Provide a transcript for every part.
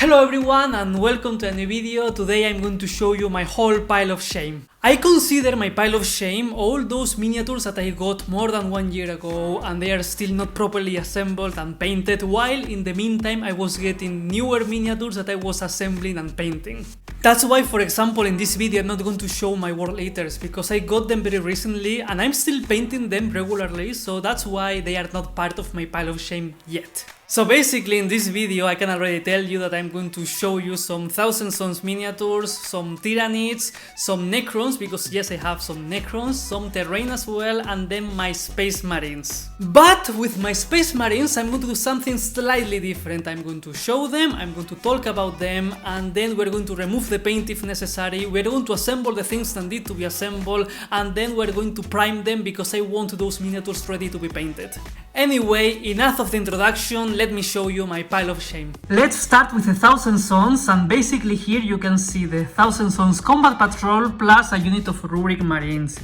Hello everyone and welcome to a new video. Today I'm going to show you my whole pile of shame. I consider my pile of shame all those miniatures that I got more than 1 year ago and they are still not properly assembled and painted, while in the meantime I was getting newer miniatures that I was assembling and painting. That's why, for example, in this video I'm not going to show my World Eaters because I got them very recently and I'm still painting them regularly, so that's why they are not part of my pile of shame yet. So basically in this video I can already tell you that I'm going to show you some Thousand Sons miniatures, some Tyranids, some Necrons, because yes, I have some Necrons, some Terrain as well, and then my Space Marines. But with my Space Marines I'm going to do something slightly different. I'm going to show them, I'm going to talk about them, and then we're going to remove the paint if necessary. We're going to assemble the things that need to be assembled, and then we're going to prime them because I want those miniatures ready to be painted. Anyway, enough of the introduction, let me show you my pile of shame. Let's start with the Thousand Sons, and basically here you can see the Thousand Sons Combat Patrol plus a unit of Rurik Marines.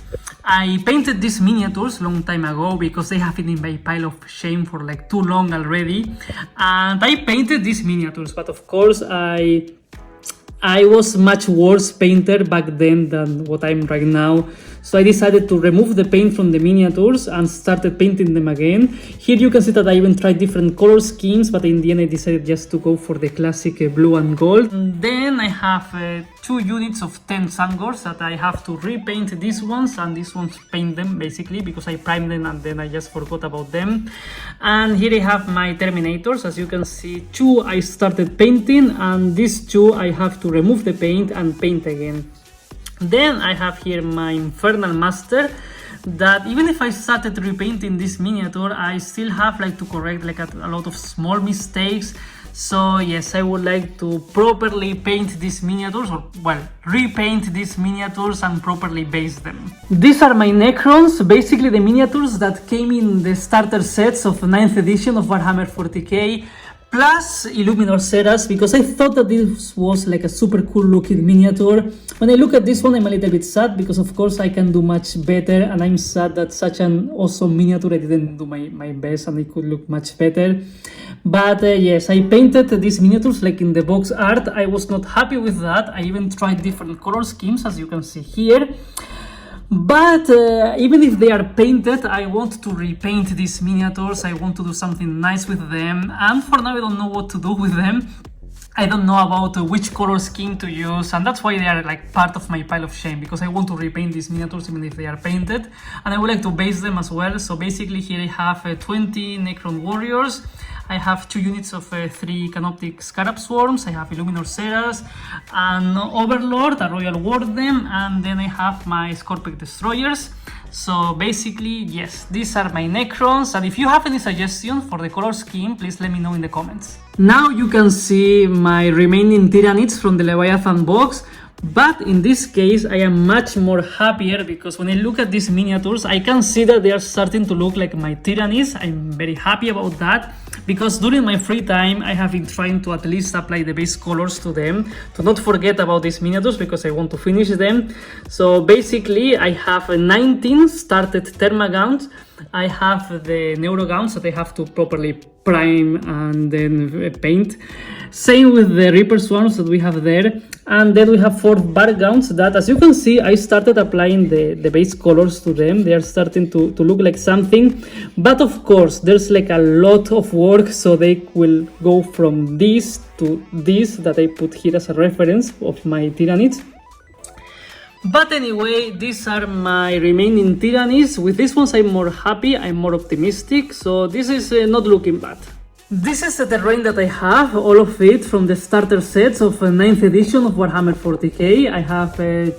I painted these miniatures long time ago because they have been in my pile of shame for like too long already, and I painted these miniatures, but of course I was much worse painter back then than what I'm right now. So I decided to remove the paint from the miniatures and started painting them again. Here you can see that I even tried different color schemes, but in the end I decided just to go for the classic blue and gold. And then I have 2 units of 10 Sangors that I have to repaint these ones, and these ones paint them basically because I primed them and then I just forgot about them. And here I have my Terminators. As you can see, 2 I started painting, and these 2 I have to remove the paint and paint again. Then I have here my Infernal Master, that even if I started repainting this miniature, I still have like to correct like a lot of small mistakes. So yes, I would like to properly paint these miniatures, or well, repaint these miniatures and properly base them. These are my Necrons, basically the miniatures that came in the starter sets of 9th edition of Warhammer 40k. Plus Illuminor Ceras, because I thought that this was like a super cool looking miniature. When I look at this one, I'm a little bit sad because of course I can do much better, and I'm sad that such an awesome miniature I didn't do my best and it could look much better. But yes, I painted these miniatures like in the box art. I was not happy with that. I even tried different color schemes, as you can see here. But even if they are painted, I want to repaint these miniatures. I want to do something nice with them, and for now I don't know what to do with them. I don't know about which color scheme to use, and that's why they are like part of my pile of shame, because I want to repaint these miniatures even if they are painted, and I would like to base them as well. So basically here I have 20 Necron Warriors. I have 2 units of 3 Canoptic Scarab Swarms, I have Illuminor Ceras, an Overlord, a Royal Warden, and then I have my Scorpic Destroyers. So basically, yes, these are my Necrons, and if you have any suggestions for the color scheme, please let me know in the comments. Now you can see my remaining Tyranids from the Leviathan box. But in this case I am much more happier because when I look at these miniatures I can see that they are starting to look like my Tyranids. I'm very happy about that because during my free time I have been trying to at least apply the base colors to them, to not forget about these miniatures because I want to finish them. So basically I have 19 started Thermagants. I have the Neurogauns that I have to properly prime and then paint. Same with the Reaper Swarms that we have there. And then we have 4 Bargauns that, as you can see, I started applying the base colors to them. They are starting to look like something. But of course, there's like a lot of work, so they will go from this to this that I put here as a reference of my Tyranids. But anyway, these are my remaining Tyranids. With these ones I'm more happy, I'm more optimistic, so this is not looking bad. This is the terrain that I have, all of it from the starter sets of 9th edition of Warhammer 40k. I have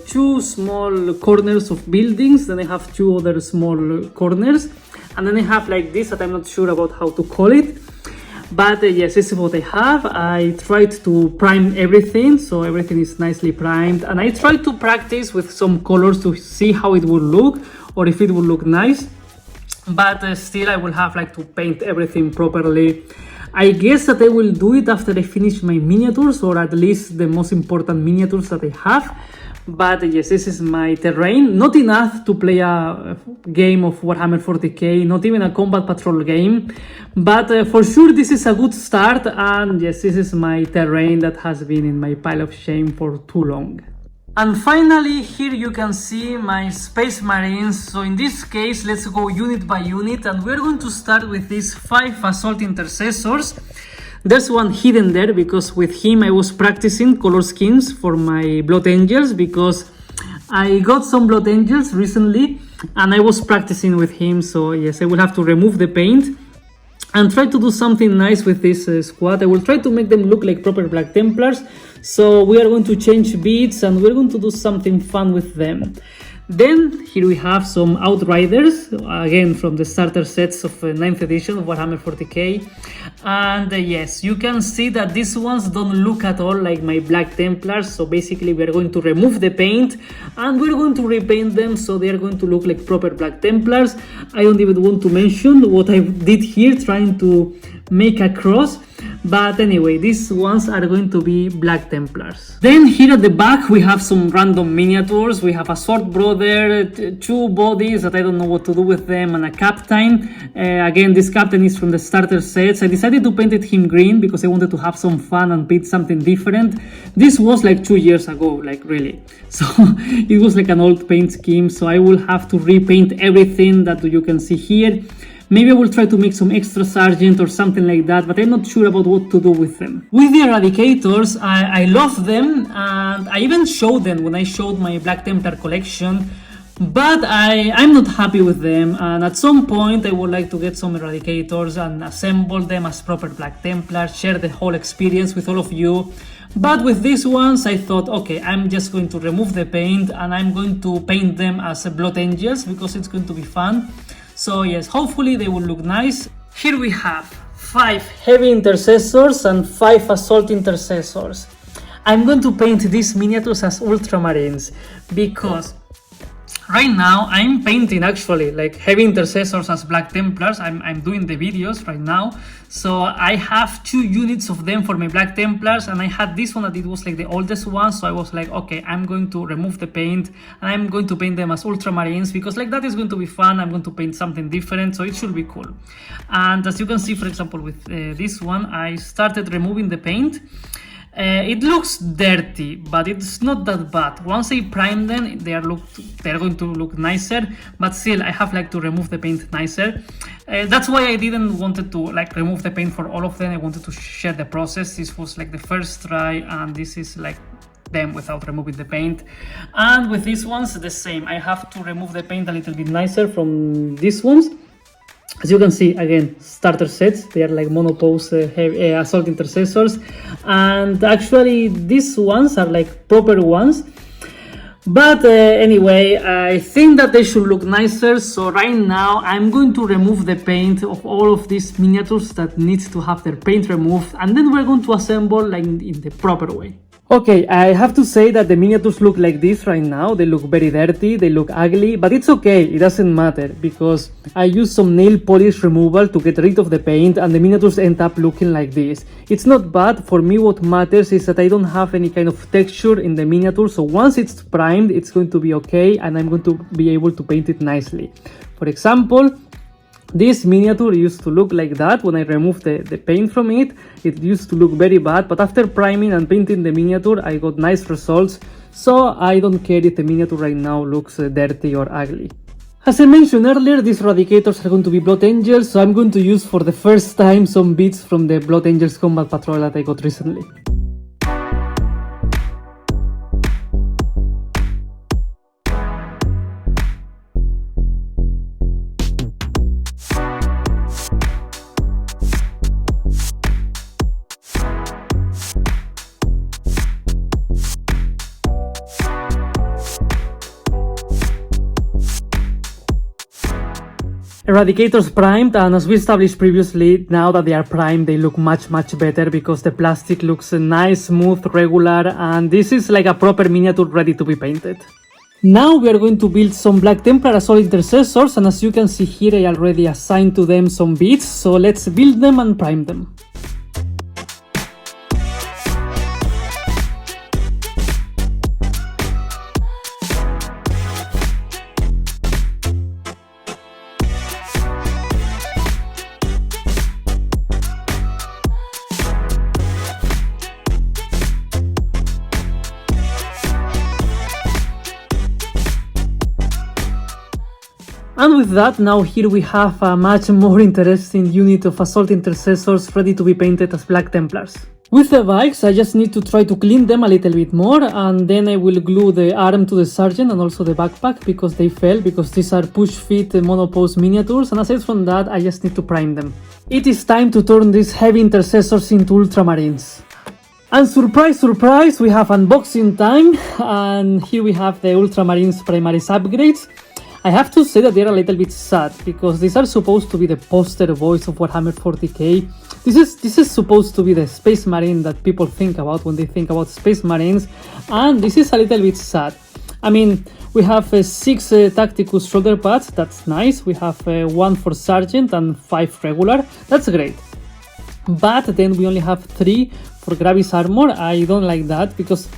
2 small corners of buildings, then I have 2 other small corners, and then I have like this that I'm not sure about how to call it. But yes, this is what I have. I tried to prime everything, so everything is nicely primed, and I tried to practice with some colors to see how it would look or if it would look nice. But still I will have like to paint everything properly. I guess that I will do it after I finish my miniatures, or at least the most important miniatures that I have. But yes, this is my terrain. Not enough to play a game of Warhammer 40k, not even a combat patrol game. But for sure this is a good start, and yes, this is my terrain that has been in my pile of shame for too long. And finally, here you can see my Space Marines. So in this case, let's go unit by unit, and we're going to start with these 5 Assault Intercessors. There's one hidden there because with him I was practicing color schemes for my Blood Angels, because I got some Blood Angels recently and I was practicing with him. So yes, I will have to remove the paint and try to do something nice with this squad. I will try to make them look like proper Black Templars. So we are going to change beats and we're going to do something fun with them. Then here we have some Outriders, again from the starter sets of 9th edition of Warhammer 40k. And yes, you can see that these ones don't look at all like my Black Templars. So basically we are going to remove the paint and we're going to repaint them so they are going to look like proper Black Templars. I don't even want to mention what I did here trying to make a cross. But anyway, these ones are going to be Black Templars. Then here at the back we have some random miniatures. We have a Sword Brother, 2 bodies that I don't know what to do with them, and a Captain. Again, this Captain is from the starter sets. I decided to paint him green because I wanted to have some fun and paint something different. This was like 2 years ago, like really. So it was like an old paint scheme, so I will have to repaint everything that you can see here. Maybe I will try to make some extra sergeant or something like that, but I'm not sure about what to do with them. With the Eradicators, I love them, and I even showed them when I showed my Black Templar collection, but I'm not happy with them, and at some point I would like to get some Eradicators and assemble them as proper Black Templars, share the whole experience with all of you. But with these ones I thought, okay, I'm just going to remove the paint and I'm going to paint them as Blood Angels because it's going to be fun. So yes, hopefully they will look nice. Here we have 5 Heavy Intercessors and 5 Assault Intercessors. I'm going to paint these miniatures as Ultramarines because right now I'm painting actually like Heavy Intercessors as Black Templars. I'm doing the videos right now. So I have 2 units of them for my Black Templars, and I had this one that it was like the oldest one. So I was like, okay, I'm going to remove the paint and I'm going to paint them as Ultramarines because like that is going to be fun. I'm going to paint something different, so it should be cool. And as you can see, for example, with this one, I started removing the paint. It looks dirty, but it's not that bad. Once I prime them, they are going to look nicer, but still I have like to remove the paint nicer. That's why I didn't wanted to like remove the paint for all of them. I wanted to share the process. This was like the first try, and this is like them without removing the paint. And with these ones the same, I have to remove the paint a little bit nicer from these ones. As you can see, again, starter sets, they are like monopose Assault Intercessors, and actually these ones are like proper ones. But anyway, I think that they should look nicer, so right now I'm going to remove the paint of all of these miniatures that need to have their paint removed, and then we're going to assemble like in the proper way. Okay, I have to say that the miniatures look like this right now. They look very dirty, they look ugly, but it's okay, it doesn't matter, because I used some nail polish removal to get rid of the paint and the miniatures end up looking like this. It's not bad. For me what matters is that I don't have any kind of texture in the miniature, so once it's primed it's going to be okay and I'm going to be able to paint it nicely. For example, this miniature used to look like that when I removed the paint from it. It used to look very bad, but after priming and painting the miniature I got nice results, so I don't care if the miniature right now looks dirty or ugly. As I mentioned earlier, these Eradicators are going to be Blood Angels, so I'm going to use for the first time some bits from the Blood Angels Combat Patrol that I got recently. Eradicators primed, and as we established previously, now that they are primed they look much better because the plastic looks nice, smooth, regular, and this is like a proper miniature ready to be painted. Now we are going to build some Black Templar Assault Intercessors, and as you can see here I already assigned to them some bits, so let's build them and prime them. And with that, now here we have a much more interesting unit of Assault Intercessors ready to be painted as Black Templars. With the bikes, I just need to try to clean them a little bit more, and then I will glue the arm to the sergeant and also the backpack because they fell, because these are push-fit monopose miniatures, and aside from that, I just need to prime them. It is time to turn these heavy intercessors into Ultramarines. And surprise, surprise, we have unboxing time, and here we have the Ultramarines Primaris upgrades. I have to say that they're a little bit sad, because these are supposed to be the poster boys of Warhammer 40k. This is supposed to be the Space Marine that people think about when they think about Space Marines, and this is a little bit sad. I mean, we have 6 Tacticus shoulder pads, that's nice. We have 1 for Sergeant and 5 regular, that's great. But then we only have 3 for Gravis armor. I don't like that, because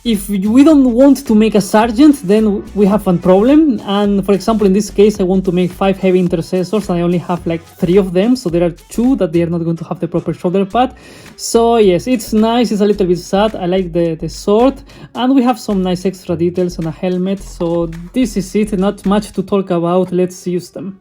if we don't want to make a sergeant, then we have one problem. And for example, in this case, I want to make 5 heavy intercessors and I only have like 3 of them. So there are 2 that they are not going to have the proper shoulder pad. So yes, it's nice, it's a little bit sad. I like the sword, and we have some nice extra details on a helmet. So this is it, not much to talk about, let's use them.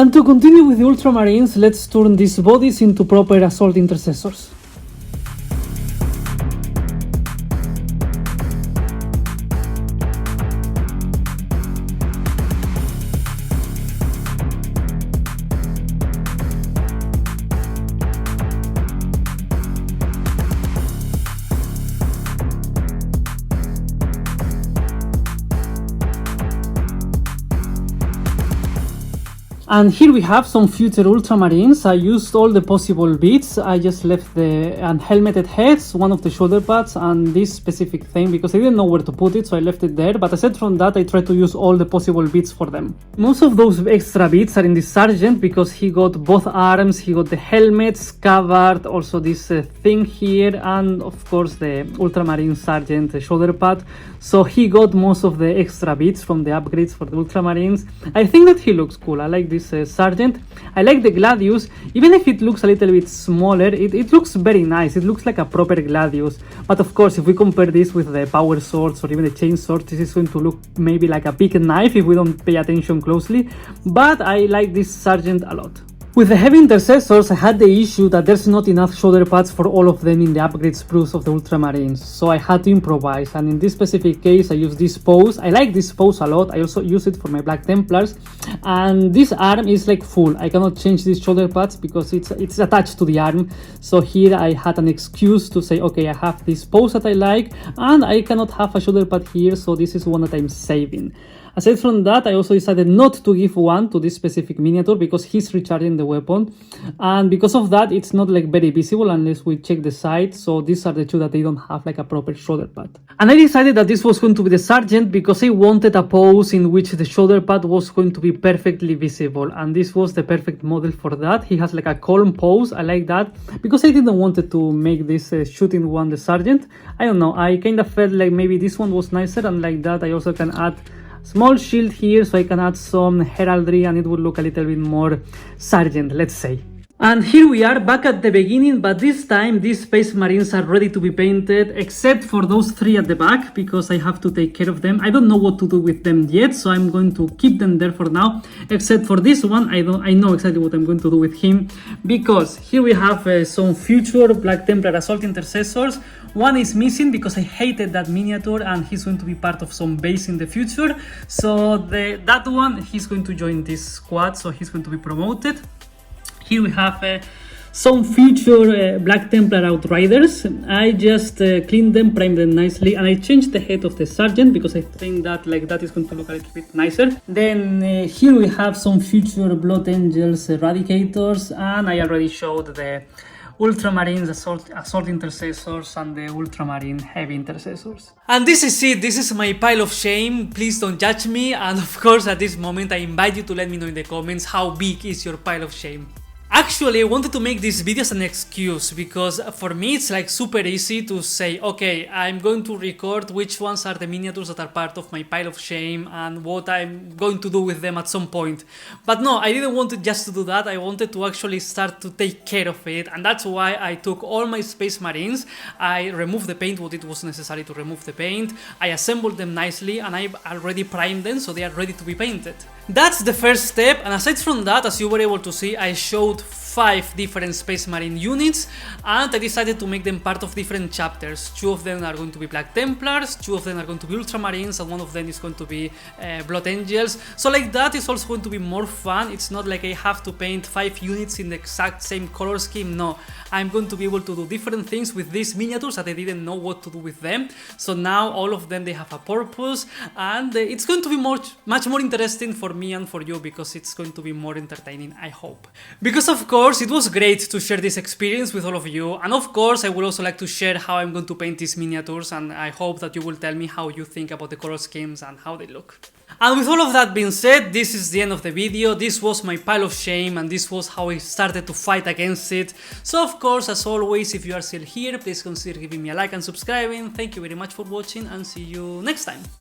And to continue with the Ultramarines, let's turn these bodies into proper Assault Intercessors. And here we have some future Ultramarines. I used all the possible bits. I just left the unhelmeted heads, one of the shoulder pads, and this specific thing because I didn't know where to put it, so I left it there. But aside from that, I tried to use all the possible bits for them. Most of those extra bits are in the Sergeant because he got both arms, he got the helmet, scabbard, also this thing here, and of course the Ultramarine Sergeant shoulder pad. So he got most of the extra bits from the upgrades for the Ultramarines. I think that he looks cool. I like this Sergeant. I like the Gladius. Even if it looks a little bit smaller, it looks very nice. It looks like a proper Gladius. But of course, if we compare this with the power swords or even the chain swords, this is going to look maybe like a big knife if we don't pay attention closely. But I like this Sergeant a lot. With the heavy intercessors, I had the issue that there's not enough shoulder pads for all of them in the upgrade spruce of the Ultramarines, so I had to improvise, and in this specific case I used this pose. I like this pose a lot. I also use it for my Black Templars, and this arm is like full. I cannot change these shoulder pads because it's attached to the arm, so here I had an excuse to say, okay, I have this pose that I like, and I cannot have a shoulder pad here, so this is one that I'm saving. Aside from that, I also decided not to give one to this specific miniature because he's recharging the weapon, and because of that it's not like very visible unless we check the side. So these are the two that they don't have like a proper shoulder pad. And I decided that this was going to be the Sergeant because I wanted a pose in which the shoulder pad was going to be perfectly visible, and this was the perfect model for that. He has like a calm pose. I like that because I didn't want to make this shooting one the Sergeant. I don't know, I kind of felt like maybe this one was nicer, and like that I also can add small shield here, so I can add some heraldry and it will look a little bit more Sergeant, let's say. And here we are back at the beginning, but this time these Space Marines are ready to be painted, except for those 3 at the back, because I have to take care of them. I don't know what to do with them yet, so I'm going to keep them there for now, except for this one. I know exactly what I'm going to do with him, because here we have some future Black Templar Assault Intercessors. One is missing because I hated that miniature, and he's going to be part of some base in the future. So that one, he's going to join this squad, so he's going to be promoted. Here we have some future Black Templar Outriders. I just cleaned them, primed them nicely, and I changed the head of the Sergeant because I think that like that is going to look a little bit nicer. Then here we have some future Blood Angels Eradicators, and I already showed the Ultramarines, Assault Intercessors, and the Ultramarine Heavy Intercessors. And this is it, this is my pile of shame, please don't judge me, and of course at this moment I invite you to let me know in the comments how big is your pile of shame. Actually, I wanted to make this video as an excuse, because for me it's like super easy to say, okay, I'm going to record which ones are the miniatures that are part of my pile of shame and what I'm going to do with them at some point. But no, I didn't want just to do that, I wanted to actually start to take care of it, and that's why I took all my Space Marines, I removed the paint what it was necessary to remove the paint, I assembled them nicely, and I've already primed them so they are ready to be painted. That's the first step, and aside from that, as you were able to see, I showed 5 different Space Marine units, and I decided to make them part of different chapters. 2 of them are going to be Black Templars, 2 of them are going to be Ultramarines, and 1 of them is going to be Blood Angels. So like that is also going to be more fun. It's not like I have to paint 5 units in the exact same color scheme, no. I'm going to be able to do different things with these miniatures that I didn't know what to do with them. So now all of them, they have a purpose, and it's going to be much more interesting for me and for you, because it's going to be more entertaining, I hope. Because of course it was great to share this experience with all of you, and of course I would also like to share how I'm going to paint these miniatures, and I hope that you will tell me how you think about the color schemes and how they look. And with all of that being said, this is the end of the video. This was my pile of shame, and this was how I started to fight against it. So of course, as always, if you are still here, please consider giving me a like and subscribing. Thank you very much for watching, and see you next time.